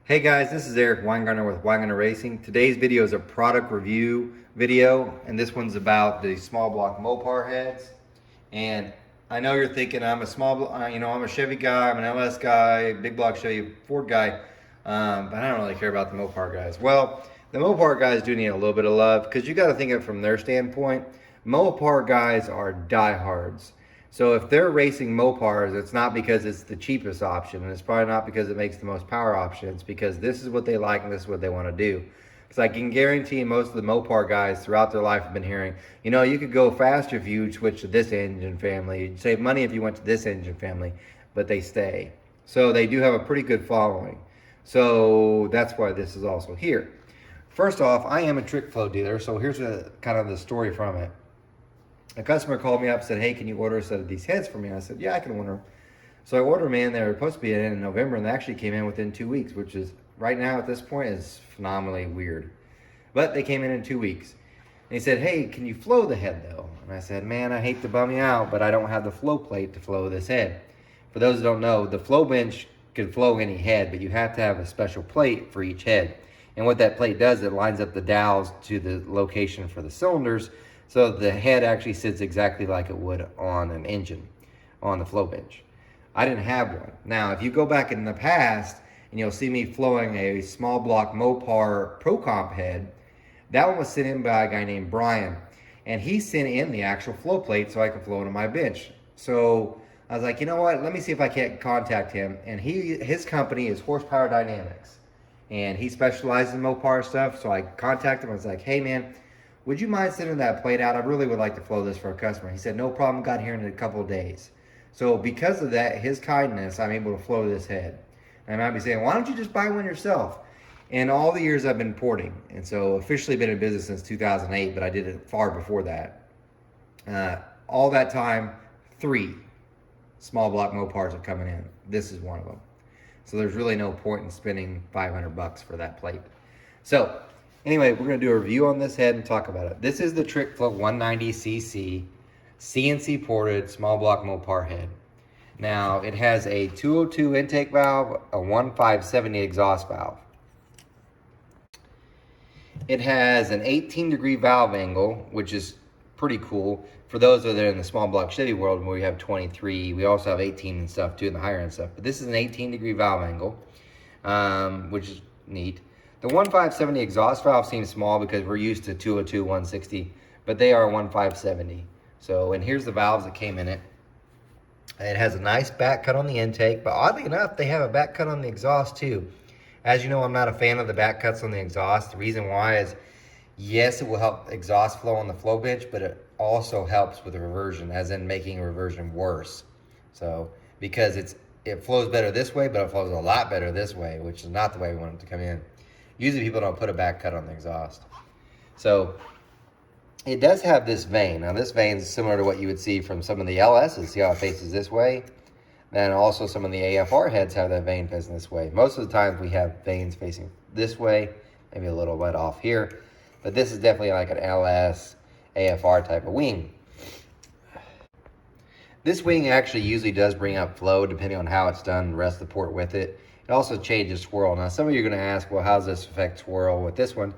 Hey guys, this is Eric Weingartner with Weingartner Racing. Today's video is a product review video, and this one's about the small block Mopar heads. And I know you're thinking I'm a I'm a Chevy guy, I'm an LS guy, big block Chevy Ford guy, but I don't really care about the Mopar guys. Well, the Mopar guys do need a little bit of love because you got to think of it from their standpoint. Mopar guys are diehards. So if they're racing Mopars, it's not because it's the cheapest option, and it's probably not because it makes the most power option. It's because this is what they like and this is what they want to do. Because I can guarantee most of the Mopar guys throughout their life have been hearing, you could go faster if you switch to this engine family. You'd save money if you went to this engine family, but they stay. So they do have a pretty good following. So that's why this is also here. First off, I am a trick flow dealer, so here's kind of the story from it. A customer called me up and said, hey, can you order a set of these heads for me? And I said, yeah, I can order them. So I ordered them in. They were supposed to be in November, and they actually came in within 2 weeks, which is, right now at this point, is phenomenally weird. But they came in 2 weeks. And he said, hey, can you flow the head, though? And I said, man, I hate to bum you out, but I don't have the flow plate to flow this head. For those who don't know, the flow bench can flow any head, but you have to have a special plate for each head. And what that plate does, it lines up the dowels to the location for the cylinders, so the head actually sits exactly like it would on an engine, on the flow bench. I didn't have one. Now, if you go back in the past, and you'll see me flowing a small block Mopar Pro Comp head, that one was sent in by a guy named Brian. And he sent in the actual flow plate so I could flow it on my bench. So I was like, you know what, let me see if I can't contact him. And his company is Horsepower Dynamics. And he specializes in Mopar stuff. So I contacted him. I was like, hey man, would you mind sending that plate out? I really would like to flow this for a customer. He said, no problem, got here in a couple of days. So because of that, his kindness, I'm able to flow this head. And I might be saying, why don't you just buy one yourself? In all the years I've been porting, and so officially been in business since 2008, but I did it far before that. All that time, 3 small block Mopars are coming in. This is one of them. So there's really no point in spending $500 for that plate. So anyway, we're going to do a review on this head and talk about it. This is the Trick Flow 190cc CNC ported small block Mopar head. Now, it has a 202 intake valve, a 1570 exhaust valve. It has an 18-degree valve angle, which is pretty cool. For those that are in the small block Chevy world where we have 23, we also have 18 and stuff too, in the higher end stuff. But this is an 18-degree valve angle, which is neat. The 1570 exhaust valve seems small because we're used to 202, 160, but they are 1570. So, and here's the valves that came in it. It has a nice back cut on the intake, but oddly enough, they have a back cut on the exhaust too. As you know, I'm not a fan of the back cuts on the exhaust. The reason why is, yes, it will help exhaust flow on the flow bench, but it also helps with the reversion, as in making reversion worse. So, because it flows better this way, but it flows a lot better this way, which is not the way we want it to come in. Usually people don't put a back cut on the exhaust. So it does have this vane. Now this vane is similar to what you would see from some of the LSs. See how it faces this way? Then also some of the AFR heads have that vane facing this way. Most of the times we have vanes facing this way, maybe a little bit off here. But this is definitely like an LS, AFR type of wing. This wing actually usually does bring up flow depending on how it's done, the rest of the port with it. It also changes swirl. Now some of you are going to ask, well, how does this affect swirl with this one?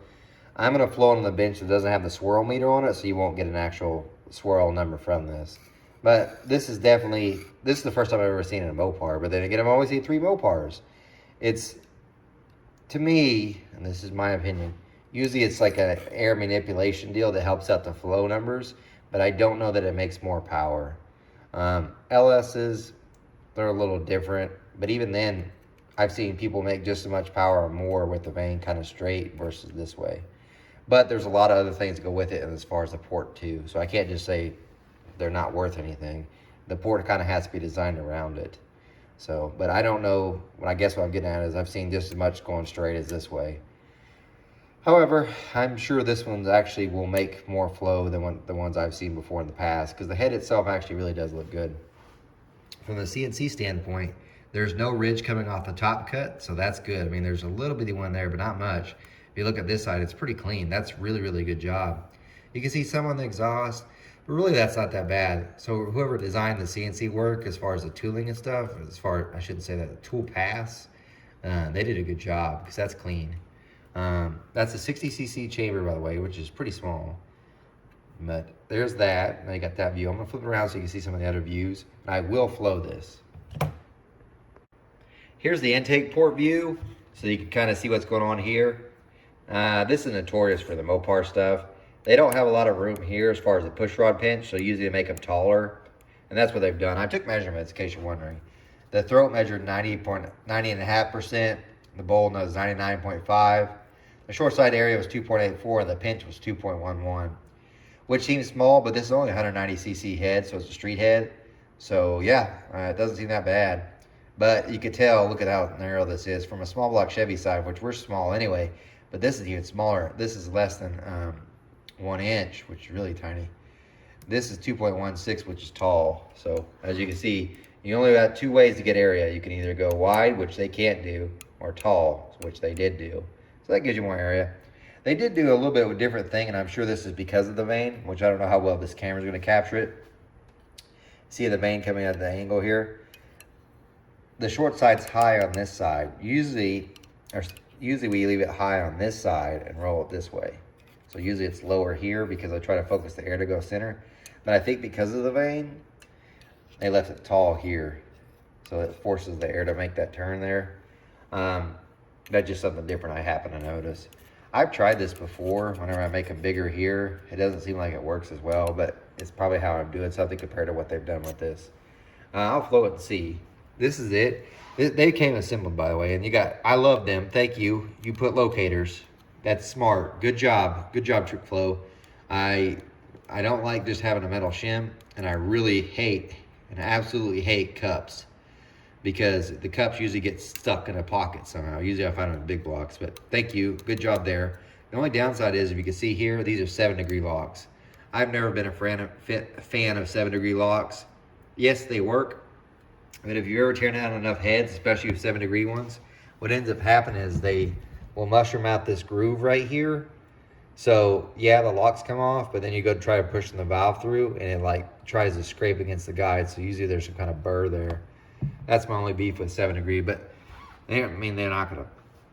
I'm going to flow on the bench that doesn't have the swirl meter on it, so you won't get an actual swirl number from this. But this is the first time I've ever seen it in a Mopar. But then again, I've always seen 3 Mopars. It's, to me, and this is my opinion, usually it's like an air manipulation deal that helps out the flow numbers, but I don't know that it makes more power. LSs, they're a little different, but even then, I've seen people make just as much power or more with the vane kind of straight versus this way. But there's a lot of other things that go with it as far as the port too. So I can't just say they're not worth anything. The port kind of has to be designed around it. So, but I don't know, I guess what I'm getting at is I've seen just as much going straight as this way. However, I'm sure this one actually will make more flow than the ones I've seen before in the past, because the head itself actually really does look good. From the CNC standpoint, there's no ridge coming off the top cut, so that's good. I mean, there's a little bitty one there, but not much. If you look at this side, it's pretty clean. That's really, really good job. You can see some on the exhaust, but really that's not that bad. So whoever designed the CNC work, as far as the tooling and stuff, I shouldn't say that, the tool pass, They did a good job because that's clean. That's a 60cc chamber, by the way, which is pretty small. But there's that. Now you got that view. I'm gonna flip it around so you can see some of the other views. And I will flow this. Here's the intake port view, so you can kind of see what's going on here. This is notorious for the Mopar stuff. They don't have a lot of room here as far as the push rod pinch, so usually they make them taller. And that's what they've done. I took measurements in case you're wondering. The throat measured 90.5%. The bowl was 99.5. The short side area was 2.84 and the pinch was 2.11, which seems small, but this is only 190cc head, so it's a street head. So yeah, it doesn't seem that bad. But you could tell, look at how narrow this is from a small block Chevy side, which we're small anyway, but this is even smaller. This is less than 1 inch, which is really tiny. This is 2.16, which is tall. So as you can see, you only got 2 ways to get area. You can either go wide, which they can't do, or tall, which they did do. So that gives you more area. They did do a little bit of a different thing, and I'm sure this is because of the vane, which I don't know how well this camera is going to capture it. See the vane coming at the angle here? The short side's high on this side. Usually we leave it high on this side and roll it this way. So usually it's lower here because I try to focus the air to go center. But I think because of the vane, they left it tall here. So it forces the air to make that turn there. That's just something different I happen to notice. I've tried this before. Whenever I make them bigger here, it doesn't seem like it works as well, but it's probably how I'm doing something compared to what they've done with this. I'll flow it and see. This is it. They came assembled, by the way, and you got, I love them. Thank you. You put locators. That's smart. Good job. Good job, Trick Flow. I don't like just having a metal shim, and I really hate, and absolutely hate cups, because the cups usually get stuck in a pocket somehow. Usually I find them in big blocks, but thank you. Good job there. The only downside is, if you can see here, these are 7-degree locks. I've never been a fan of 7-degree locks. Yes, they work. But if you ever tear down enough heads, especially with 7-degree ones, what ends up happening is they will mushroom out this groove right here. So yeah, the locks come off, but then you go try to push the valve through and it like tries to scrape against the guide. So usually there's some kind of burr there. That's my only beef with 7-degree, but I mean, they're not gonna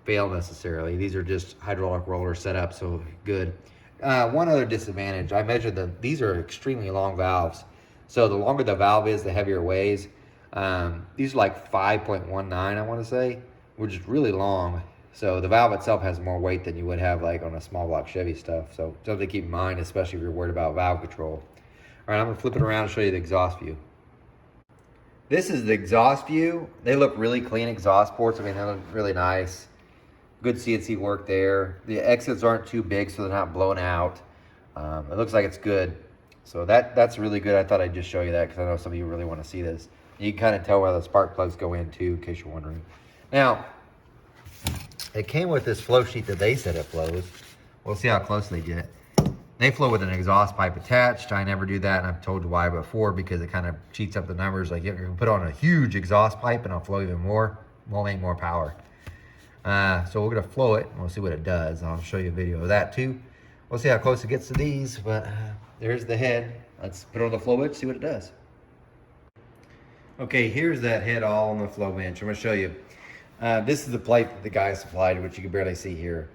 fail necessarily. These are just hydraulic rollers set up, so good. One other disadvantage, I measured these are extremely long valves. So the longer the valve is, the heavier it weighs. These are like 5.19, I want to say, which is really long. So the valve itself has more weight than you would have like on a small block Chevy stuff. So something to keep in mind, especially if you're worried about valve control. All right, I'm gonna flip it around and show you the exhaust view. This is the exhaust view. They look really clean exhaust ports. I mean, they look really nice. Good CNC work there. The exits aren't too big, so they're not blown out. It looks like it's good. So that's really good. I thought I'd just show you that because I know some of you really want to see this. You can kind of tell where the spark plugs go in too, in case you're wondering. Now, it came with this flow sheet that they said it flows. We'll see how close they get. They flow with an exhaust pipe attached. I never do that, and I've told you why before, because it kind of cheats up the numbers. Like, you can put on a huge exhaust pipe and it'll flow even more. Won't make more power. So we're gonna flow it and we'll see what it does. I'll show you a video of that too. We'll see how close it gets to these, but there's the head. Let's put it on the flow bench, see what it does. Okay, here's that head all on the flow bench. I'm gonna show you. This is the plate that the guy supplied, which you can barely see here.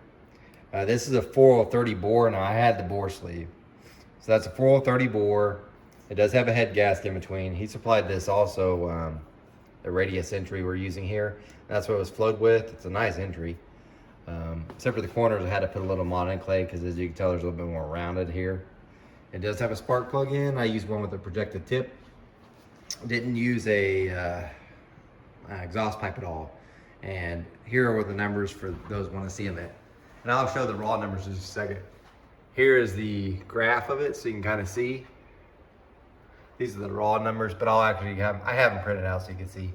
This is a 4030 bore. Now I had the bore sleeve. So that's a 4030 bore. It does have a head gasket in between. He supplied this also, the radius entry we're using here. That's what it was flowed with. It's a nice entry. Except for the corners, I had to put a little monoclay because, as you can tell, there's a little bit more rounded here. It does have a spark plug in. I used one with a projected tip. Didn't use a exhaust pipe at all. And here are the numbers for those who want to see them. And I'll show the raw numbers in just a second. Here is the graph of it, so you can kind of see. These are the raw numbers, but I have them printed out so you can see.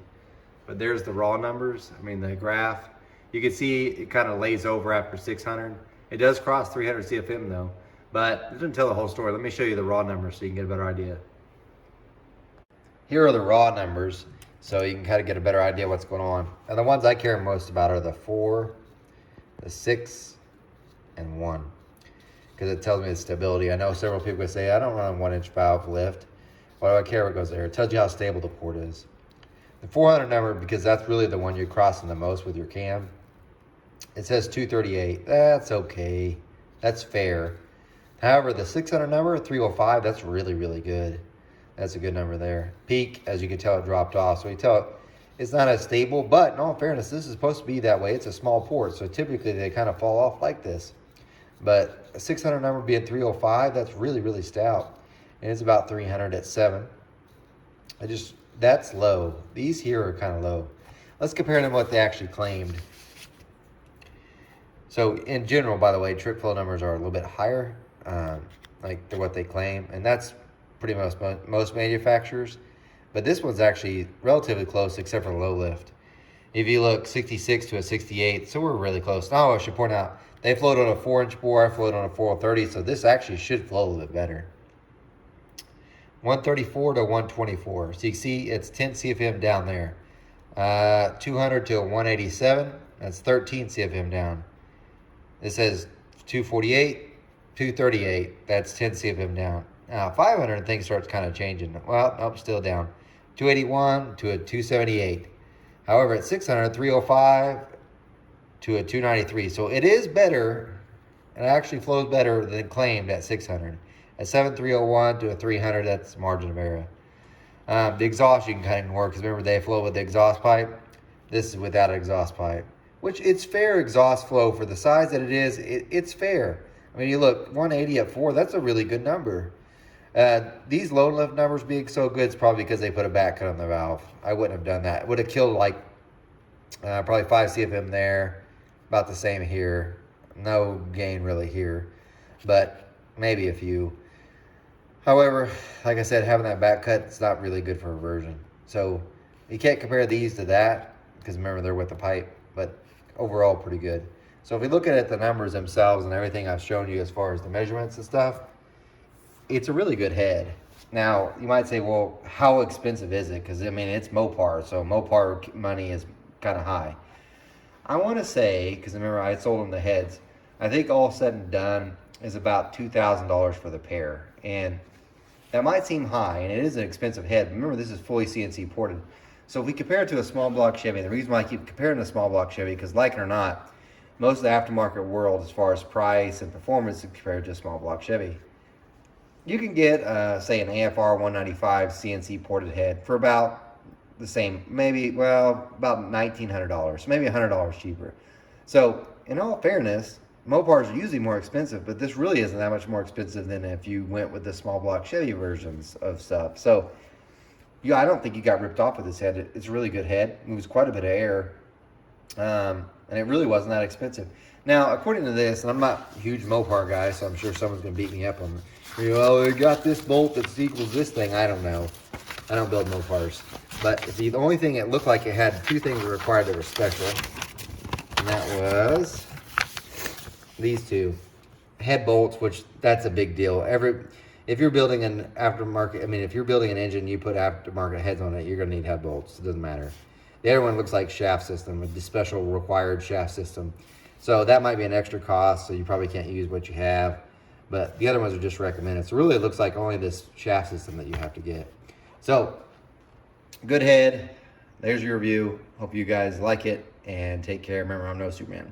But there's the raw numbers. I mean, the graph. You can see it kind of lays over after 600. It does cross 300 CFM though, but it doesn't tell the whole story. Let me show you the raw numbers so you can get a better idea. Here are the raw numbers, so you can kind of get a better idea what's going on. And the ones I care most about are the 4, the 6, and 1, because it tells me the stability. I know several people say, I don't run a 1-inch valve lift. Why do I care what goes there? It tells you how stable the port is. The 400 number, because that's really the one you're crossing the most with your cam, it says 238. That's okay. That's fair. However, the 600 number, 305, that's really, really good. That's a good number there. Peak, as you can tell, it dropped off. So you tell it it's not as stable, but in all fairness, this is supposed to be that way. It's a small port, so typically they kind of fall off like this. But a 600 number being 305, that's really, really stout. And it's about 300 at 7. That's low. These here are kind of low. Let's compare them to what they actually claimed. So in general, by the way, trip flow numbers are a little bit higher, like what they claim, and that's pretty much most manufacturers. But this one's actually relatively close, except for low lift. If you look 66 to a 68, so we're really close. Now I should point out, they float on a 4-inch bore, I float on a 430, so this actually should flow a little bit better. 134 to 124. So you can see it's 10 CFM down there. 200 to a 187, that's 13 CFM down. It says 248, 238, that's 10 CFM down. Now 500, things starts kind of changing. Well, nope, still down. 281 to a 278. However, at 600, 305 to a 293. So it is better. It actually flows better than claimed at 600. At 7301 to a 300, that's margin of error. The exhaust you can kind of ignore, because remember they flow with the exhaust pipe. This is without an exhaust pipe, which it's fair exhaust flow for the size that it is. It's fair. I mean, you look 180 at 4. That's a really good number. These low lift numbers being so good is probably because they put a back cut on the valve. I wouldn't have done that. It would have killed like probably 5 CFM there, about the same here. No gain really here, but maybe a few. However, like I said, having that back cut, it's not really good for reversion. So you can't compare these to that, because remember they're with the pipe, but overall pretty good. So if we look at the numbers themselves and everything I've shown you as far as the measurements and stuff, it's a really good head. Now, you might say, well, how expensive is it? Because, I mean, it's Mopar, so Mopar money is kind of high. I want to say, because remember I sold them the heads, I think all said and done is about $2,000 for the pair. And that might seem high, and it is an expensive head. Remember, this is fully CNC ported. So if we compare it to a small block Chevy, the reason why I keep comparing to a small block Chevy, because like it or not, most of the aftermarket world, as far as price and performance, is compared to a small block Chevy. You can get, say, an AFR 195 CNC ported head for about the same, maybe, well, about $1,900, maybe $100 cheaper. So, in all fairness, Mopars are usually more expensive, but this really isn't that much more expensive than if you went with the small block Chevy versions of stuff. So, yeah, I don't think you got ripped off with this head. It's a really good head. It moves quite a bit of air, and it really wasn't that expensive. Now, according to this, and I'm not a huge Mopar guy, so I'm sure someone's going to beat me up on it. Well, we got this bolt that equals this thing. I don't know. I don't build Mopars. But the only thing it looked like it had two things required that were special, and that was these two head bolts, which that's a big deal. If you're building an aftermarket, I mean, if you're building an engine, you put aftermarket heads on it, you're going to need head bolts. It doesn't matter. The other one looks like shaft system, with the special required shaft system. So that might be an extra cost, so you probably can't use what you have. But the other ones are just recommended. So really it looks like only this shaft system that you have to get. So, good head. There's your review. Hope you guys like it, and take care. Remember, I'm no Superman.